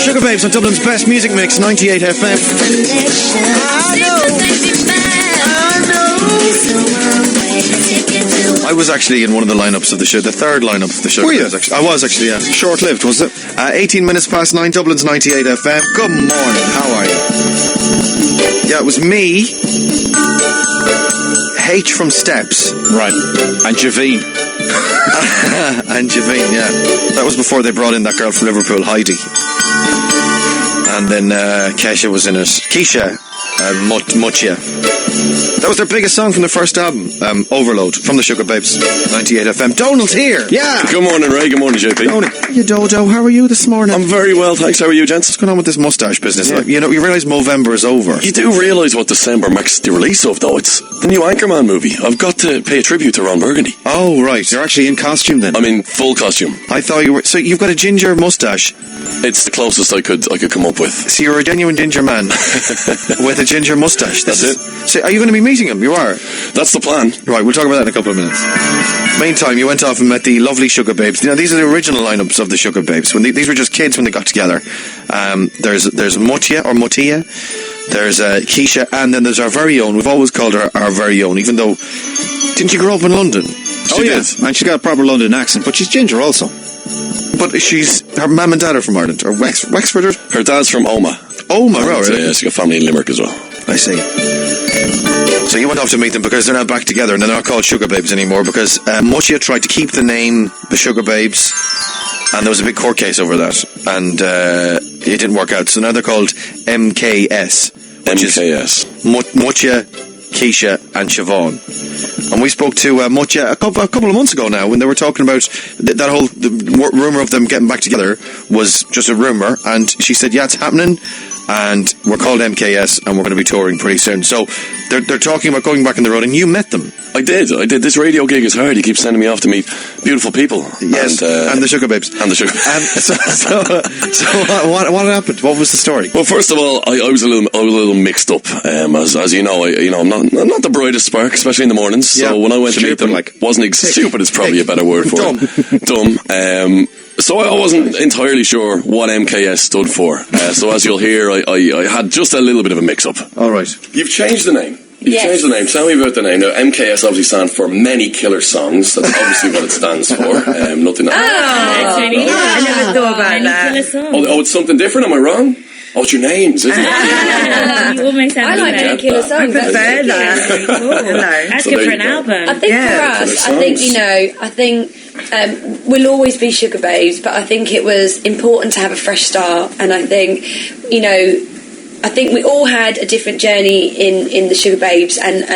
Sugar Babes on Dublin's best music mix, 98 FM. I was actually in one of the lineups of the show, the third lineup of the show. Were you? I was actually, yeah. Short-lived, was it? 18 minutes past 9, Dublin's 98 FM. Good morning, how are you? Yeah, it was me, H from Steps. Right. And Javine. And Javine, yeah. That was before they brought in that girl from Liverpool, Heidi. And then Keisha was in it. Keisha, Mutya. That was their biggest song from their first album, Overload, from the Sugar Babes, 98 FM. Donald's here! Yeah! Good morning, Ray. Good morning, JP. Donald. You Dodo, how are you this morning? I'm very well, thanks. How are you, gents? What's going on with this moustache business? Yeah. Like, you know, you realise Movember is over. You do realise what December marks the release of, though. It's the new Anchorman movie. I've got to pay a tribute to Ron Burgundy. Oh, right. You're actually in costume then? I'm in full costume. I thought you were... So you've got a ginger moustache. It's the closest I could come up with. So you're a genuine ginger man with a ginger moustache. That's it. So are you going to be meeting him? You are? That's the plan. Right, we'll talk about that in a couple of minutes. Meantime, you went off and met the lovely Sugar Babes. You know, these are the original lineups of the Sugar Babes. When these were just kids when they got together. There's Mutya or Mutya. There's Keisha, and then there's our very own. We've always called her our very own, even though... Didn't you grow up in London? She did. And she's got a proper London accent, but she's ginger also. But her mum and dad are from Ireland, or Wexford? Her dad's from Omagh. Omagh, right? Yeah, she's got family in Limerick as well. I see. So you went off to meet them because they're now back together and they're not called Sugar Babes anymore because Mutya tried to keep the name the Sugar Babes and there was a big court case over that and it didn't work out. So now they're called MKS. MKS. Mutya, Keisha and Siobhan. And we spoke to Mutya a couple of months ago now when they were talking about that whole rumour of them getting back together was just a rumour and she said, yeah, it's happening. And we're called MKS and we're going to be touring pretty soon. So they're talking about going back on the road and you met them. I did. This radio gig is hard. You keep sending me off to meet beautiful people. Yes, and the Sugar Babes. And the Sugar So what happened? What was the story? Well, first of all, I was a little mixed up. As you know, I'm not the brightest spark, especially in the mornings. So when I went to meet them, stupid is probably a better word for it. Dumb. So I wasn't entirely sure what MKS stood for. So as you'll hear, I had just a little bit of a mix-up. All right. You've changed the name. You've changed the name. Tell me about the name. Now, MKS obviously stands for Many Killer Songs. That's obviously what it stands for. Nothing else. I never thought about that. Oh, it's something different? Am I wrong? Oh, it's your names, isn't it? You almost have I like Many Killer Songs. I prefer that. That's good for an album. I think for us, I think we'll always be Sugar Babes, but I think it was important to have a fresh start, and I think, I think we all had a different journey in the Sugar Babes and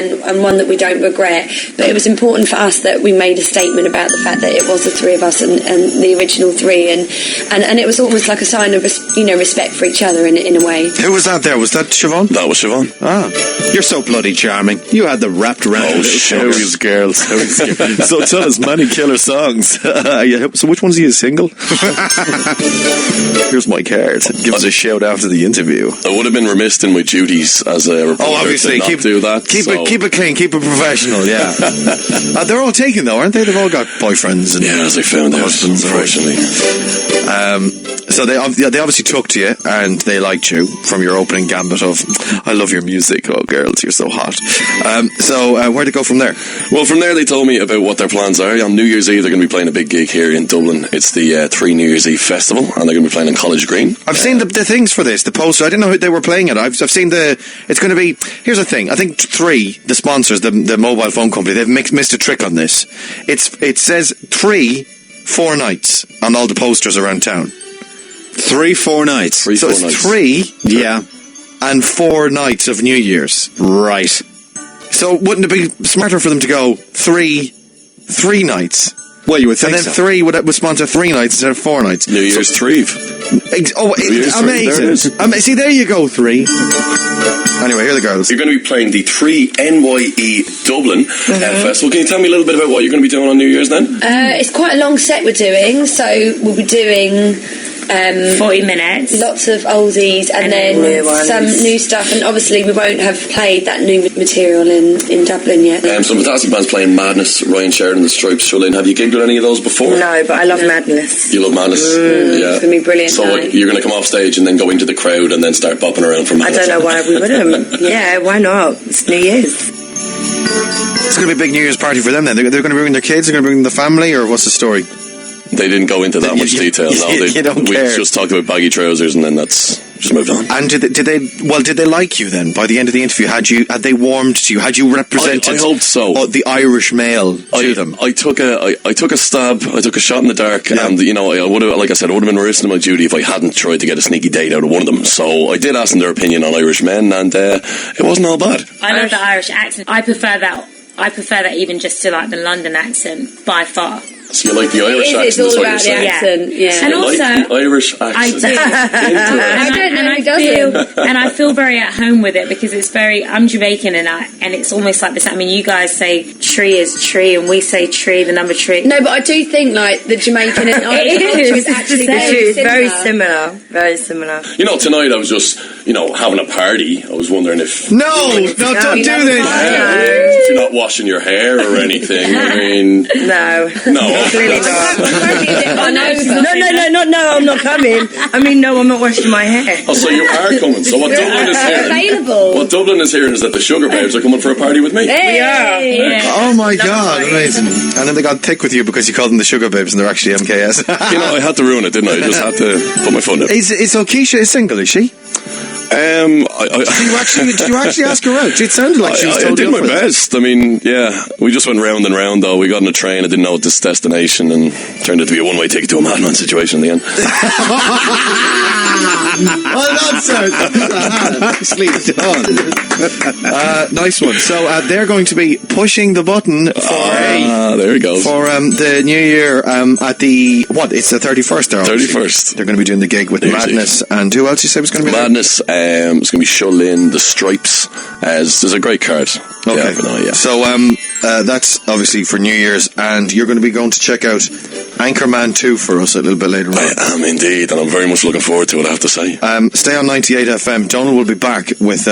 one that we don't regret, but it was important for us that we made a statement about the fact that it was the three of us and the original three and it was almost like a sign of respect for each other in a way. Who was that there? Was that Siobhan? That was Siobhan. Ah, you're so bloody charming. You had the wrapped around those girls. So tell us, Many Killer Songs. So which one's he, a single? Here's my card. Give us a shout after the interview. I would have been remiss in my duties as a reporter. Oh, obviously, keep do that. Keep it clean, keep it professional. Yeah, they're all taken though, aren't they? They've all got boyfriends and as I found out, husbands, unfortunately. So they obviously took to you and they liked you from your opening gambit of "I love your music, oh girls, you're so hot." So where'd it go from there? Well, from there they told me about what their plans are. On New Year's Eve, they're going to be playing a big gig here in Dublin. It's the 3 New Year's Eve festival, and they're going to be playing in College Green. I've seen the things for this, the poster. I didn't know who they were playing it. I've seen it's going to be, here's the thing, I think 3, the sponsors, the mobile phone company, they've missed a trick on this. It says 4 nights on all the posters around town. 4 nights. So it's 3, yeah, and 4 nights of New Year's. Right. So wouldn't it be smarter for them to go 3 nights? Well, you would think so. And then so. 3 would sponsor 3 nights instead of 4 nights. New Year's Threve. Amazing. See, there you go, 3. Anyway, here are the girls. You're going to be playing the 3 NYE Dublin Festival. Can you tell me a little bit about what you're going to be doing on New Year's then? It's quite a long set we're doing, so we'll be doing 40 minutes. Lots of oldies and then some new stuff. And obviously we won't have played that new material in Dublin yet. Some fantastic bands playing Madness, Ryan Sheridan, The Stripes, Shullin. Have you gigged with any of those before? No, but I love Madness. You love Madness? Yeah. It's going to be brilliant. So you're going to come off stage and then go into the crowd and then start bopping around for Madness? I don't know why we wouldn't. Yeah, why not? It's New Year's. It's going to be a big New Year's party for them then. They're going to bring their kids, they're going to bring the family, or what's the story? They didn't go into that much detail. No, we just talked about baggy trousers, and then that's just moved on. And did they like you then? By the end of the interview, had they warmed to you? Had you represented? I hope so. The Irish male to them. I took a stab. I took a shot in the dark, and I would have, like I said, I would have been remiss in my duty if I hadn't tried to get a sneaky date out of one of them. So I did ask them their opinion on Irish men, and it wasn't all bad. I love the Irish accent. I prefer that even just to like the London accent by far. So you like the Irish accent? It's all about the accent, yeah. And also, like the Irish accent. I do. And I feel very at home with it because it's I'm Jamaican and it's almost like this. I mean, you guys say tree is tree and we say tree, the number tree. No, but I do think like the Jamaican and Irish culture is actually very similar. Very similar. Tonight I was just, having a party. I was wondering if... No, don't do this. If you're not washing your hair or anything, I mean... No. Clearly not. No, I'm not coming. I mean, no, I'm not washing my hair. Oh, so you are coming. So what Dublin is hearing... Available. What Dublin is hearing is that the Sugar Babes are coming for a party with me. Hey. We are. Yeah. Oh my God, amazing. And then they got thick with you because you called them the Sugar Babes and they're actually MKS. I had to ruin it, didn't I? I just had to put my foot in it. So Keisha is single, is she? Did you actually ask her out? It sounded like she was totally I did my best. I mean, we just went round and round though. We got on a train, I didn't know this destination, and turned out to be a one-way ticket to a madman situation in the end. Well done, sir. Nicely done. Nice one. So they're going to be pushing the button for there he goes. For the New Year at the it's the 31st. 31st. They're going to be doing the gig with Madness, and who else you say was going to be Madness? It's going to be Shullin, The Stripes. There's a great card. Okay. So that's obviously for New Year's, and you're going to be going to check out Anchorman 2 for us a little bit later on. I am indeed, and I'm very much looking forward to it, I have to say. Stay on 98 FM. Donald will be back with...